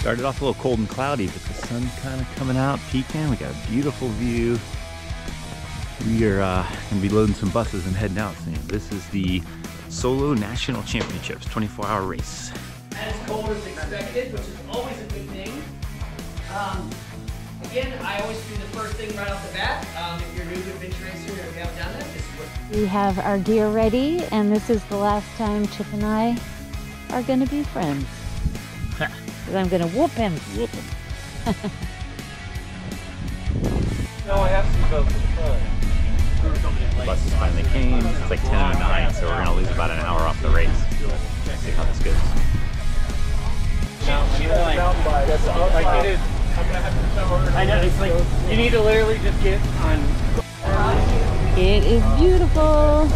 Started off a little cold and cloudy, but the sun kind of coming out, peeking. We got a beautiful view. We are gonna be loading some buses and heading out soon. This is the Solo National Championships 24-hour race. As cold as expected, which is always a good thing. Again, I always do the first thing right off the bat. If you're new to adventure racing or if you haven't done that, this is what... We have our gear ready, and this is the last time Chip and I are going to be friends. Because I'm going to whoop him. Whoop him. No, I have to go to the front. Buses finally came. It's like 10:09, so we're gonna lose about an hour off the race. See how this goes. Like it is. I know, it's like, you need to literally just get on. It is beautiful.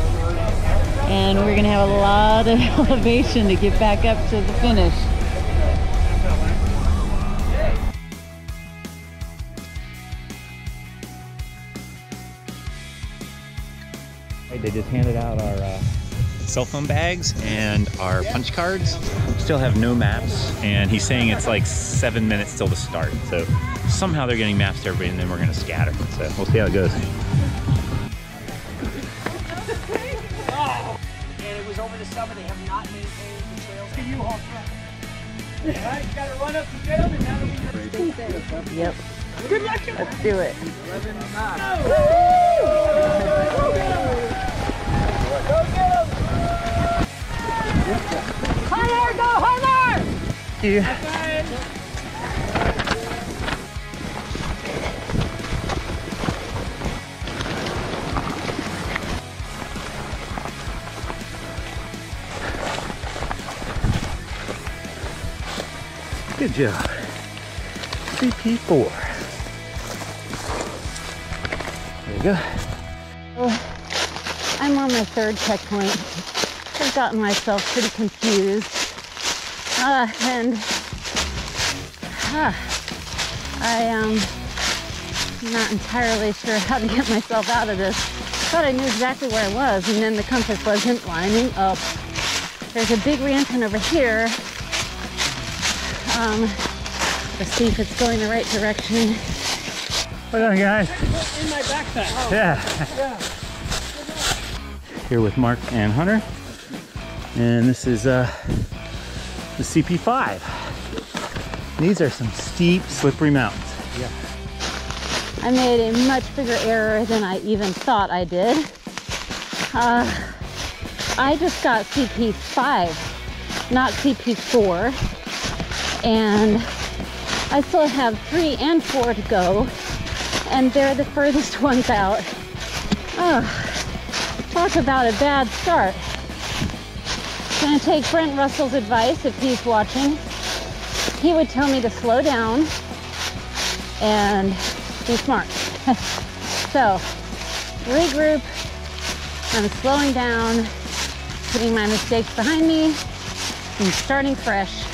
And we're going to have a lot of elevation to get back up to the finish. They just handed out our cell phone bags and our punch cards. Still have no maps, and he's saying it's like 7 minutes till the start. So somehow they're getting maps to everybody, and then we're gonna scatter. So we'll see how it goes. And it was over the summer, they have not maintained the trails. To you, Hawk. Alright, you gotta run up to get them, and that'll be your... Yep. Good luck. Let's do it. 11-9. Hunter, go Hunter! Yeah. Good job. CP4. There you go. I'm on my third checkpoint. I've gotten myself pretty confused. And I am not entirely sure how to get myself out of this. Thought I knew exactly where I was, and then the compass wasn't lining up. There's a big re-entrant over here. Let's see if it's going the right direction. Well done, guys. In my backpack. Oh. Yeah. Here with Mark and Hunter. And this is the CP5. These are some steep, slippery mountains. Yeah. I made a much bigger error than I even thought I did. I just got CP5, not CP4. And I still have 3 and 4 to go. And they're the furthest ones out. Talk about a bad start. Gonna take Brent Russell's advice if he's watching. He would tell me to slow down and be smart. So, regroup. I'm slowing down, putting my mistakes behind me, and starting fresh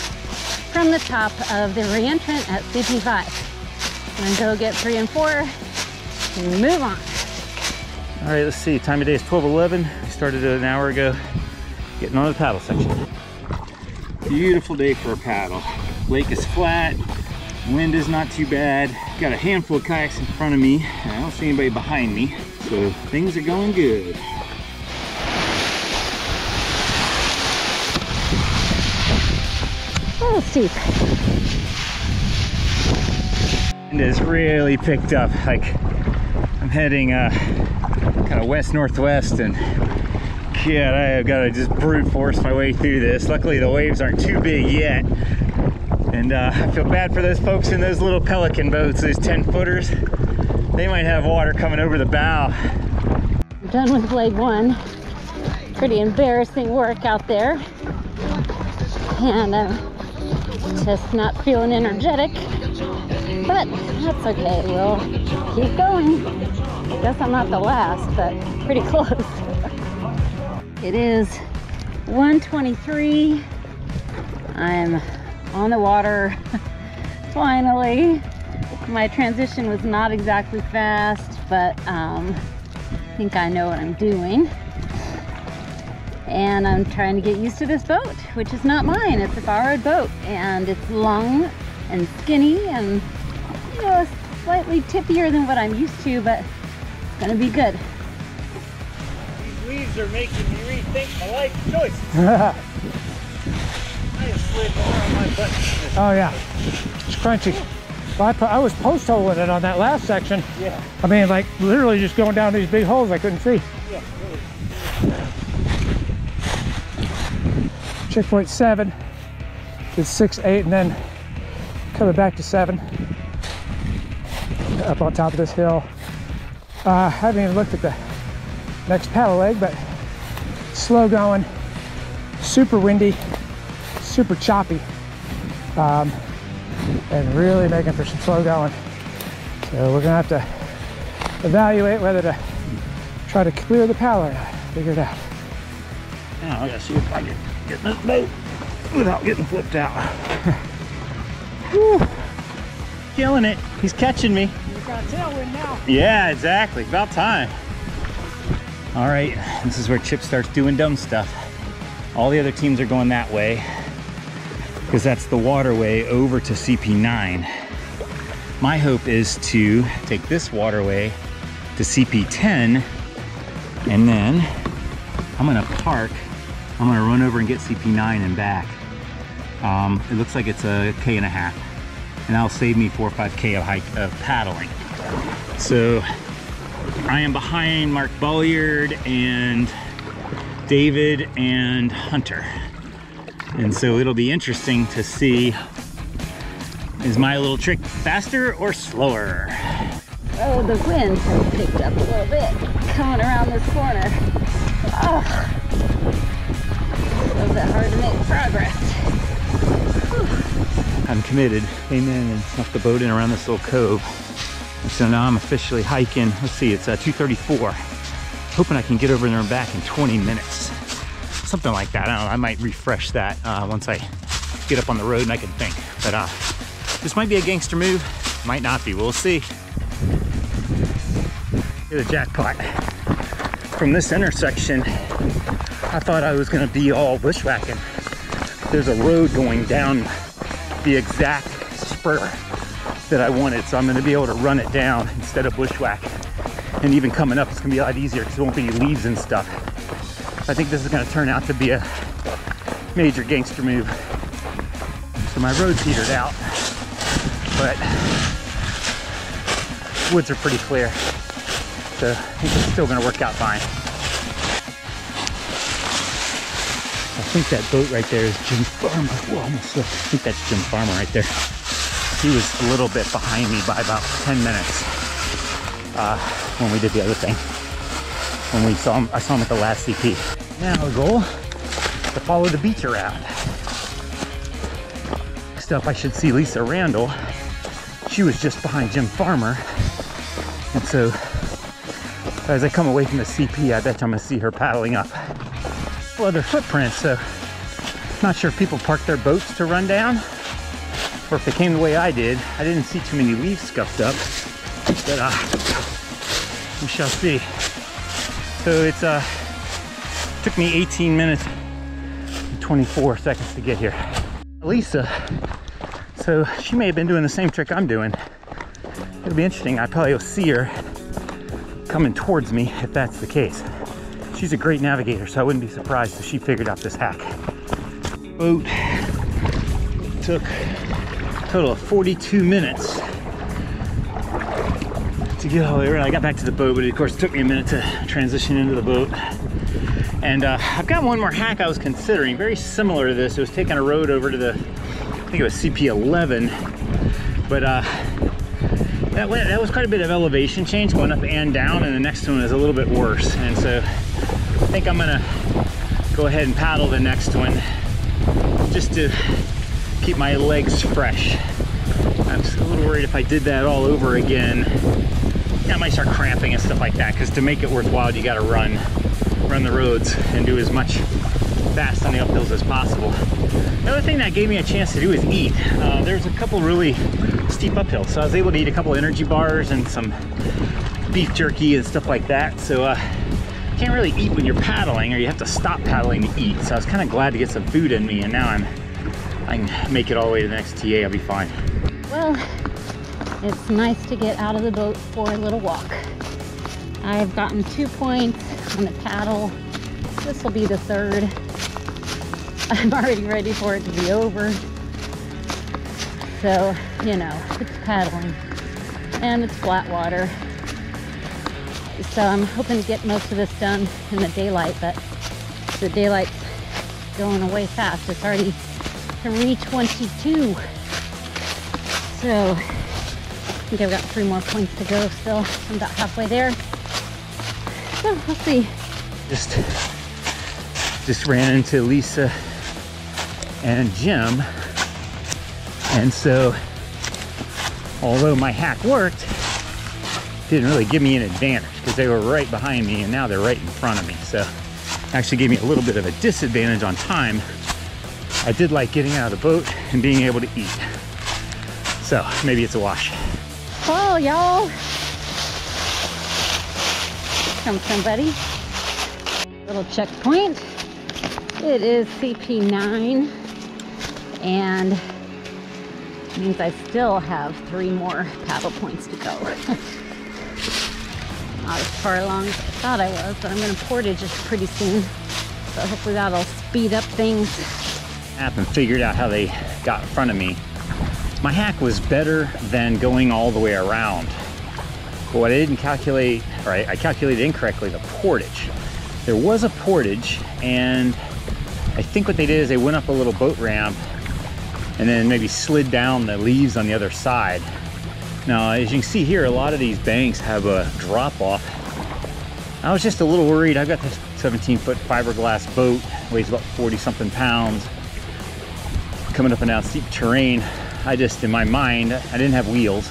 from the top of the re-entrant at CP5. I'm gonna go get 3 and 4 and move on. All right, let's see. Time of day is 12:11. We started an hour ago, getting on the paddle section. Beautiful day for a paddle. Lake is flat. Wind is not too bad. Got a handful of kayaks in front of me. I don't see anybody behind me, so things are going good. A little steep. Wind has really picked up. Like, I'm heading kind of west-northwest, and yeah, I have got to just brute force my way through this. Luckily, the waves aren't too big yet. And I feel bad for those folks in those little Pelican boats, those 10-footers. They might have water coming over the bow. I'm done with blade 1. Pretty embarrassing work out there. And I'm just not feeling energetic. But that's okay, we'll keep going. I guess I'm not the last, but pretty close. It is 1:23. I'm on the water, finally. My transition was not exactly fast, but I think I know what I'm doing. And I'm trying to get used to this boat, which is not mine. It's a borrowed boat, and it's long and skinny and, you know, slightly tippier than what I'm used to, but it's gonna be good. These leaves are making me rethink my life choices. I have slid more on my butt. Oh yeah, it's crunchy. Well, I was post holing it on that last section. Yeah. I mean, like literally just going down these big holes I couldn't see. Yeah, really. Checkpoint 7 is 6, 8, and then coming back to 7 up on top of this hill. I haven't even looked at the next paddle leg, but slow going, super windy, super choppy, and really making for some slow going. So we're gonna have to evaluate whether to try to clear the paddle or not. Figure it out. Now I gotta see if I can get in this boat without getting flipped out. Whew. Killing it. He's catching me. You've got a tailwind now. Yeah, exactly. About time. All right, this is where Chip starts doing dumb stuff. All the other teams are going that way because that's the waterway over to CP9. My hope is to take this waterway to CP10, and then I'm gonna park. I'm gonna run over and get CP9 and back. It looks like it's a K and a half, and that'll save me 4 or 5K of paddling. So I am behind Mark Bolliard and David and Hunter. And so it'll be interesting to see, is my little trick faster or slower? Oh, the wind has picked up a little bit coming around this corner. Oh, a little bit hard to make progress. Whew. I'm committed. Came in and snuck the boat in around this little cove. And so now I'm officially hiking. Let's see, it's 2:34. Hoping I can get over there and back in 20 minutes. Something like that. I don't know, I might refresh that once I get up on the road and I can think. But this might be a gangster move, might not be, we'll see. Hit a jackpot. From this intersection, I thought I was gonna be all bushwhacking. There's a road going down the exact spur that I wanted, so I'm gonna be able to run it down instead of bushwhacking. And even coming up, it's gonna be a lot easier because there won't be any leaves and stuff. I think this is gonna turn out to be a major gangster move. So my road's petered out, but woods are pretty clear. So I think it's still gonna work out fine. I think that boat right there is Jim Farmer. Whoa, almost slipped. I think that's Jim Farmer right there. He was a little bit behind me by about 10 minutes when we did the other thing. When we saw him, I saw him at the last CP. Now the goal is to follow the beach around. Next up, I should see Lisa Randall. She was just behind Jim Farmer. And so as I come away from the CP, I bet I'm gonna see her paddling up. Well, other footprints, so not sure if people park their boats to run down or if they came the way I did. I didn't see too many leaves scuffed up, but we shall see. So it's took me 18 minutes and 24 seconds to get here. Lisa, so she may have been doing the same trick I'm doing. It'll be interesting. I probably will see her coming towards me if that's the case. She's a great navigator, so I wouldn't be surprised if she figured out this hack. Boat took a total of 42 minutes to get all the way around. I got back to the boat, but of course it took me a minute to transition into the boat. And I've got one more hack I was considering, very similar to this. It was taking a road over to the, I think it was CP11, but that was quite a bit of elevation change going up and down, and the next one is a little bit worse. And so I think I'm gonna go ahead and paddle the next one just to keep my legs fresh. I'm just a little worried if I did that all over again, I might start cramping and stuff like that, because to make it worthwhile, you gotta run the roads and do as much fast on the uphills as possible. The other thing that gave me a chance to do is eat. There's a couple really steep uphills, so I was able to eat a couple energy bars and some beef jerky and stuff like that. So you can't really eat when you're paddling, or you have to stop paddling to eat. So I was kind of glad to get some food in me, and now I'm I can make it all the way to the next TA, I'll be fine. Well, it's nice to get out of the boat for a little walk. I've gotten 2 points on the paddle. This will be the 3rd. I'm already ready for it to be over. So, you know, it's paddling and it's flat water. So I'm hoping to get most of this done in the daylight, but the daylight's going away fast. It's already 3:22. So I think I've got 3 more points to go still. I'm about halfway there. So we'll see. Just ran into Lisa and Jim. And so, although my hack worked, it didn't really give me an advantage because they were right behind me and now they're right in front of me. So it actually gave me a little bit of a disadvantage on time. I did like getting out of the boat and being able to eat. So maybe it's a wash. Oh, y'all. Come somebody. Little checkpoint. It is CP9 and means I still have 3 more paddle points to go. Not as far along as I thought I was, but I'm going to portage just pretty soon. So hopefully that'll speed up things. And figured out how they got in front of me. My hack was better than going all the way around. But what I didn't calculate, or I calculated incorrectly, the portage. There was a portage, and I think what they did is they went up a little boat ramp and then maybe slid down the leaves on the other side. Now, as you can see here, a lot of these banks have a drop off. I was just a little worried. I've got this 17-foot fiberglass boat, weighs about 40-something pounds, coming up and down steep terrain. I just, in my mind, I didn't have wheels,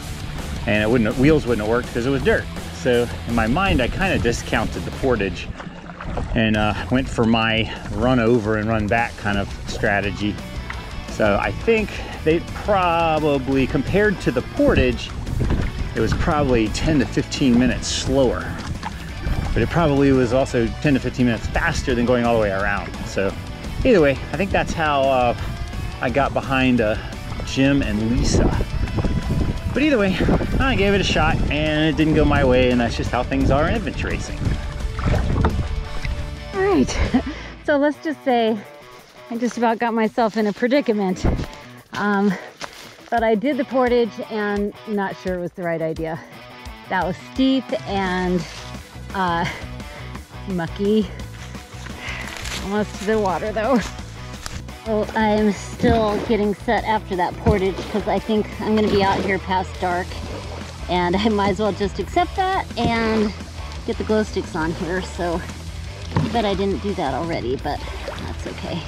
and wheels wouldn't have worked because it was dirt. So in my mind, I kind of discounted the portage and went for my run over and run back kind of strategy. So I think they probably, compared to the portage, it was probably 10 to 15 minutes slower. But it probably was also 10 to 15 minutes faster than going all the way around. So either way, I think that's how I got behind Jim and Lisa. But either way, I gave it a shot and it didn't go my way, and that's just how things are in adventure racing. All right, so let's just say I just about got myself in a predicament. But I did the portage and not sure it was the right idea. That was steep and mucky. Almost to the water though. So I'm still getting set after that portage because I think I'm gonna be out here past dark, and I might as well just accept that and get the glow sticks on here. So I bet I didn't do that already, but that's okay.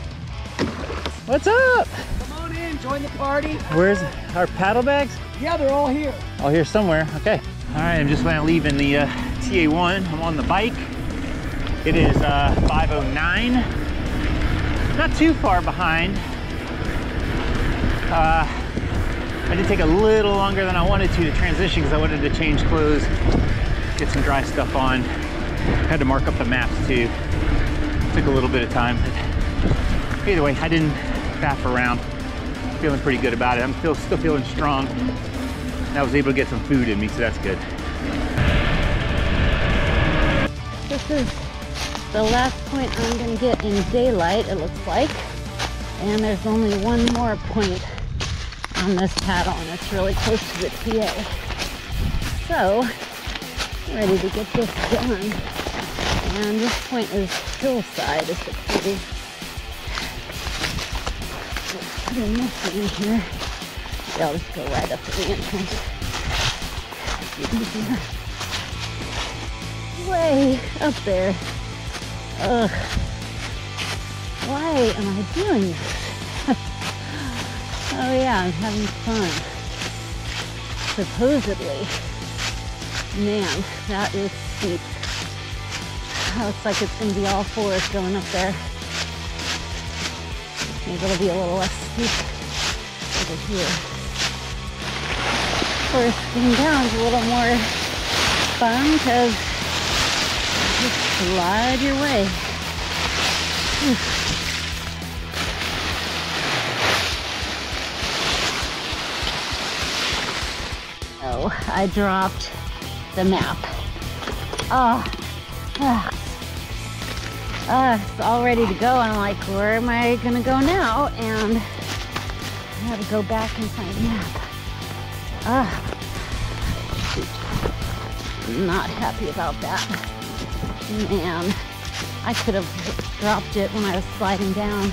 What's up? Come on in, join the party. Where's our paddle bags? Yeah, they're all here. Oh, here somewhere. Okay. All right, I'm just leaving the TA1. I'm on the bike. It is 5:09. Not too far behind. I did take a little longer than I wanted to transition because I wanted to change clothes, get some dry stuff on. Had to mark up the maps too. Took a little bit of time, but either way, I didn't faff around. Feeling pretty good about it. I'm still feeling strong. And I was able to get some food in me, so that's good. This is the last point I'm going to get in daylight, it looks like. And there's only one more point on this paddle, and it's really close to the TA. So, I'm ready to get this done. And this point is hillside, is the pretty. Let's put a mess in here. Maybe I'll just go right up to the entrance. Easier. Way up there. Ugh. Why am I doing this? Oh yeah, I'm having fun. Supposedly. Man, that is steep. Looks like it's going to be all forest going up there. Maybe it'll be a little less steep over here. Of course, getting down is a little more fun because you just slide your way. I dropped the map. It's all ready to go. I'm like, where am I gonna go now? And I gotta go back and find the map. Shoot. Not happy about that. Man, I could have dropped it when I was sliding down.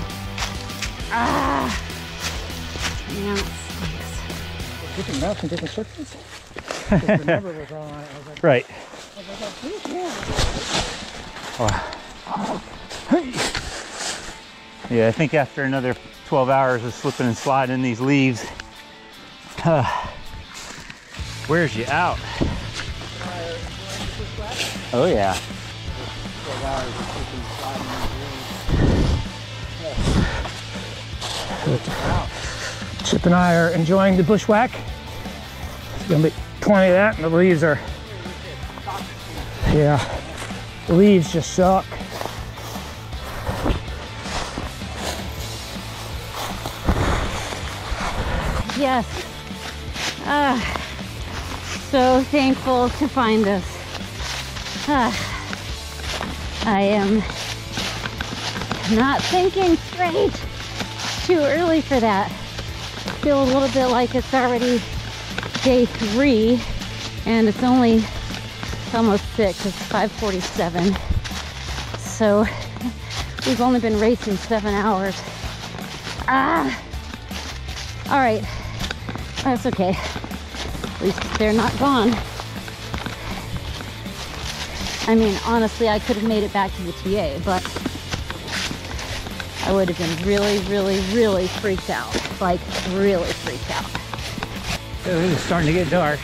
Man, it stinks. Different maps in different circles? The number was wrong on it. I was like, Right. Yeah, I think after another 12 hours of slipping and sliding in these leaves, wears you out. Oh yeah. Chip and I are enjoying the bushwhack. There's gonna be plenty of that, and the leaves are, yeah, the leaves just suck. Yes. So thankful to find this. I am not thinking straight. Too early for that. I feel a little bit like it's already day 3 and it's almost 6. It's 5:47. So we've only been racing 7 hours. All right, that's okay. At least they're not gone. I mean, honestly, I could have made it back to the TA, but I would have been really, really, really freaked out. Like, really freaked out. So it is starting to get dark.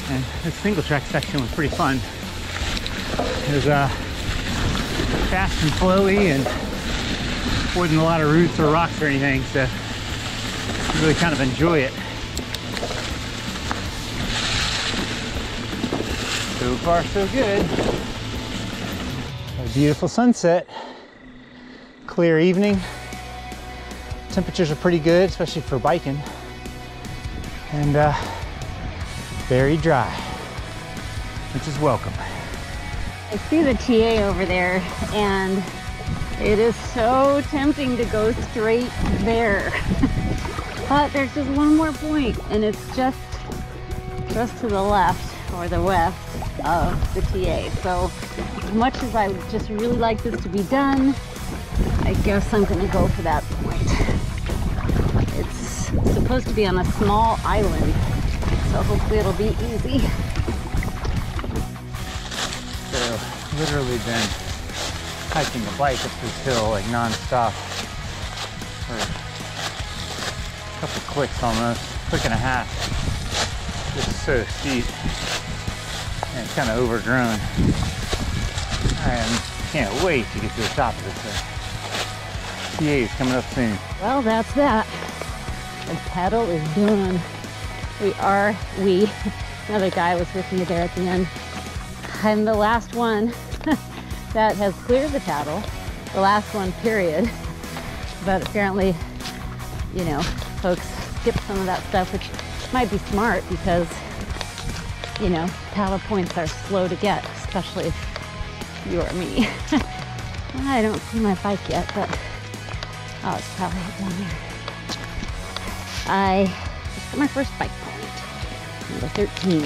And this single track section was pretty fun. It was fast and flowy and wasn't a lot of roots or rocks or anything, so really kind of enjoy it. So far so good. A beautiful sunset, clear evening. Temperatures are pretty good, especially for biking, and very dry, which is welcome. I see the TA over there, and it is so tempting to go straight there. But there's just one more point, and it's just to the left or the west of the TA. So as much as I would just really like this to be done, I guess I'm gonna go for that point. It's supposed to be on a small island, so hopefully it'll be easy. So literally been hiking the bike up this hill like non-stop for a couple clicks almost, click and a half. It's so steep and it's kind of overgrown. I can't wait to get to the top of this thing. TA is coming up soon. Well, that's that. The paddle is done. Another guy was with me there at the end. I'm the last one that has cleared the paddle. The last one, period. But apparently, you know, folks skip some of that stuff, which might be smart because, you know, paddle points are slow to get, especially if you or me. I don't see my bike yet, but oh, it's probably down there. I just got my first bike point, number 13.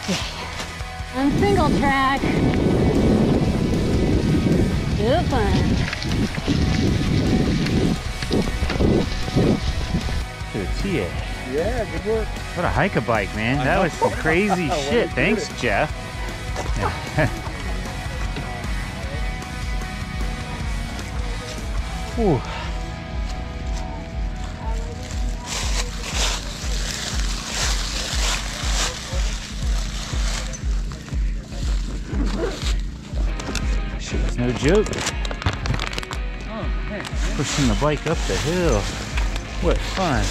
Okay. On single track. Good fun. To the TA. Yeah, good work. What a hike bike, man. That was some crazy shit. Thanks, Jeff. Yeah. Whew. Shit was no joke. Pushing the bike up the hill. What fun.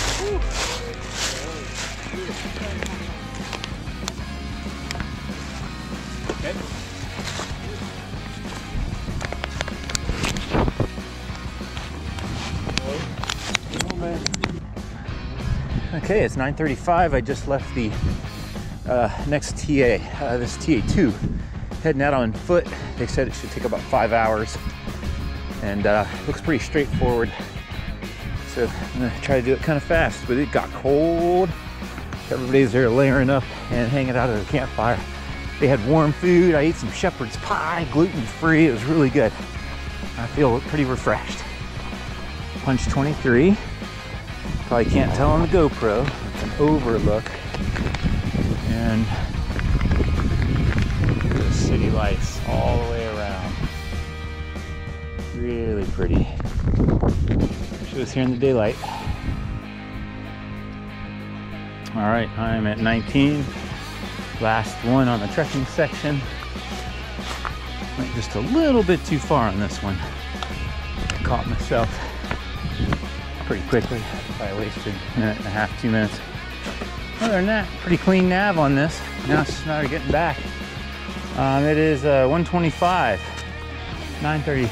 Okay, it's 9:35. I just left the next TA, this TA2, heading out on foot. They said it should take about 5 hours, and looks pretty straightforward. So I'm gonna try to do it kind of fast, but it got cold. Everybody's there layering up and hanging out at the campfire. They had warm food. I ate some shepherd's pie, gluten-free. It was really good. I feel pretty refreshed. Punch 23. Probably can't tell on the GoPro. It's an overlook. And the city lights all the way around. Really pretty. Wish it was here in the daylight. All right, I'm at 19. Last one on the trekking section. Went just a little bit too far on this one. Caught myself pretty quickly. Probably wasted a minute and a half, 2 minutes. Other than that, pretty clean nav on this. Now it's just a matter of getting back. It is 1:25, 9:30.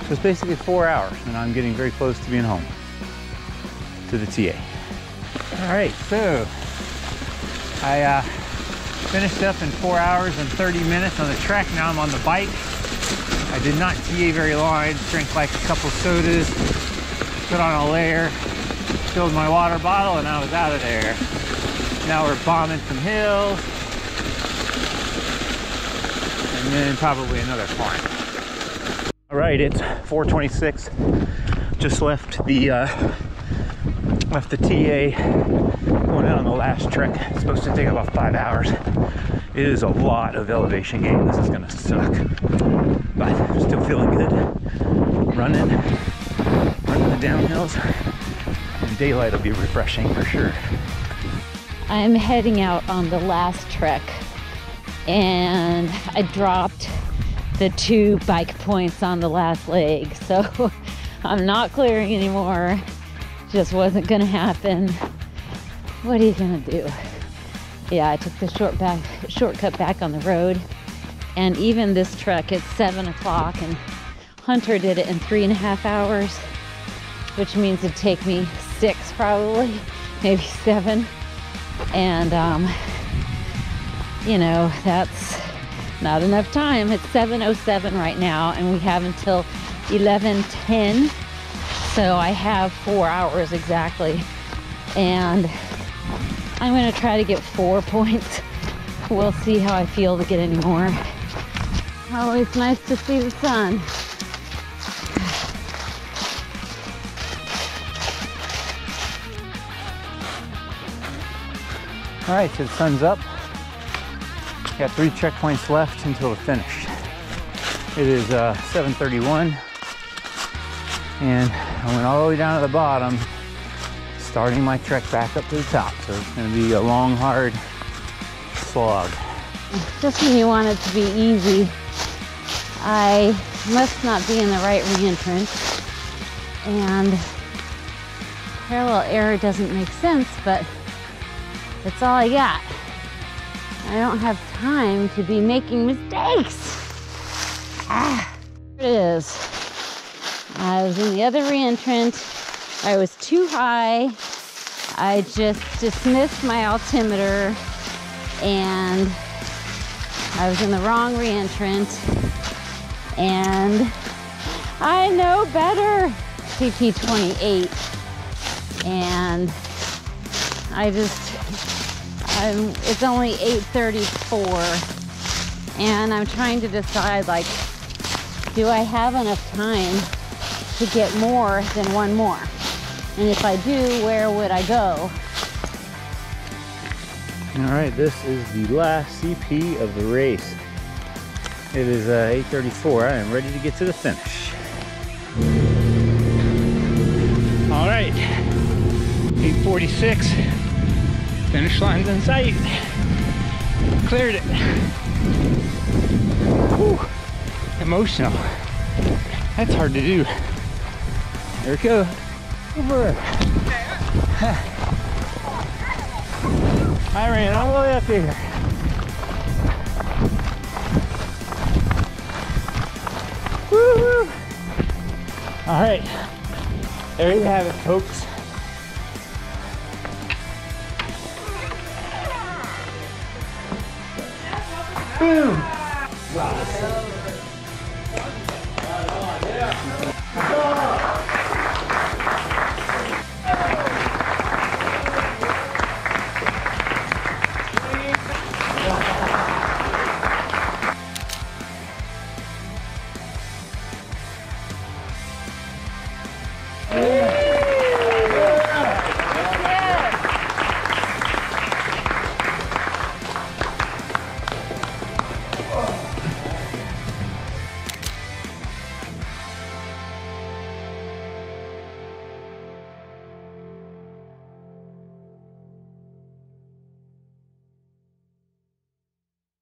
So it's basically 4 hours, and I'm getting very close to being home to the TA. All right, so I finished up in 4 hours and 30 minutes on the trek. Now I'm on the bike. I did not TA very long. I drank like a couple sodas, put on a layer, filled my water bottle, and I was out of there. Now we're bombing some hills, and then probably another climb. All right, it's 4:26. Just left the TA, going out on the last trek. It's supposed to take about 5 hours. It is a lot of elevation gain. This is gonna suck, but I'm still feeling good. Running the downhills, and daylight will be refreshing for sure. I'm heading out on the last trek, and I dropped the 2 bike points on the last leg, so I'm not clearing anymore. Just wasn't gonna happen. What are you gonna do? Yeah, I took the shortcut back on the road, and even this trek, it's 7 o'clock, and Hunter did it in 3.5 hours, which means it'd take me 6 probably, maybe 7. And you know, that's not enough time. It's 7:07 right now, and we have until 11:10. So I have 4 hours exactly, and I'm gonna try to get 4 points. We'll see how I feel to get any more. Oh, it's nice to see the sun. All right, so the sun's up. Got 3 checkpoints left until we're finished. It is 7:31, and I went all the way down to the bottom, starting my trek back up to the top. So it's gonna be a long, hard slog. Just when you want it to be easy, I must not be in the right reentrant, and parallel error doesn't make sense, but that's all I got. I don't have time to be making mistakes. There it is. I was in the other reentrant. I was too high. I just dismissed my altimeter, and I was in the wrong reentrant, and I know better. CP28, and it's only 8:34, and I'm trying to decide, like, do I have enough time to get more than one more? And if I do, where would I go? All right, this is the last CP of the race. It is 8:34. I am ready to get to the finish. All right, 8:46. Finish line's in sight. Cleared it. Whew. Emotional. That's hard to do. There we go. Over. I ran all the way up here. Woo-hoo. All right, there you have it, folks. Boom.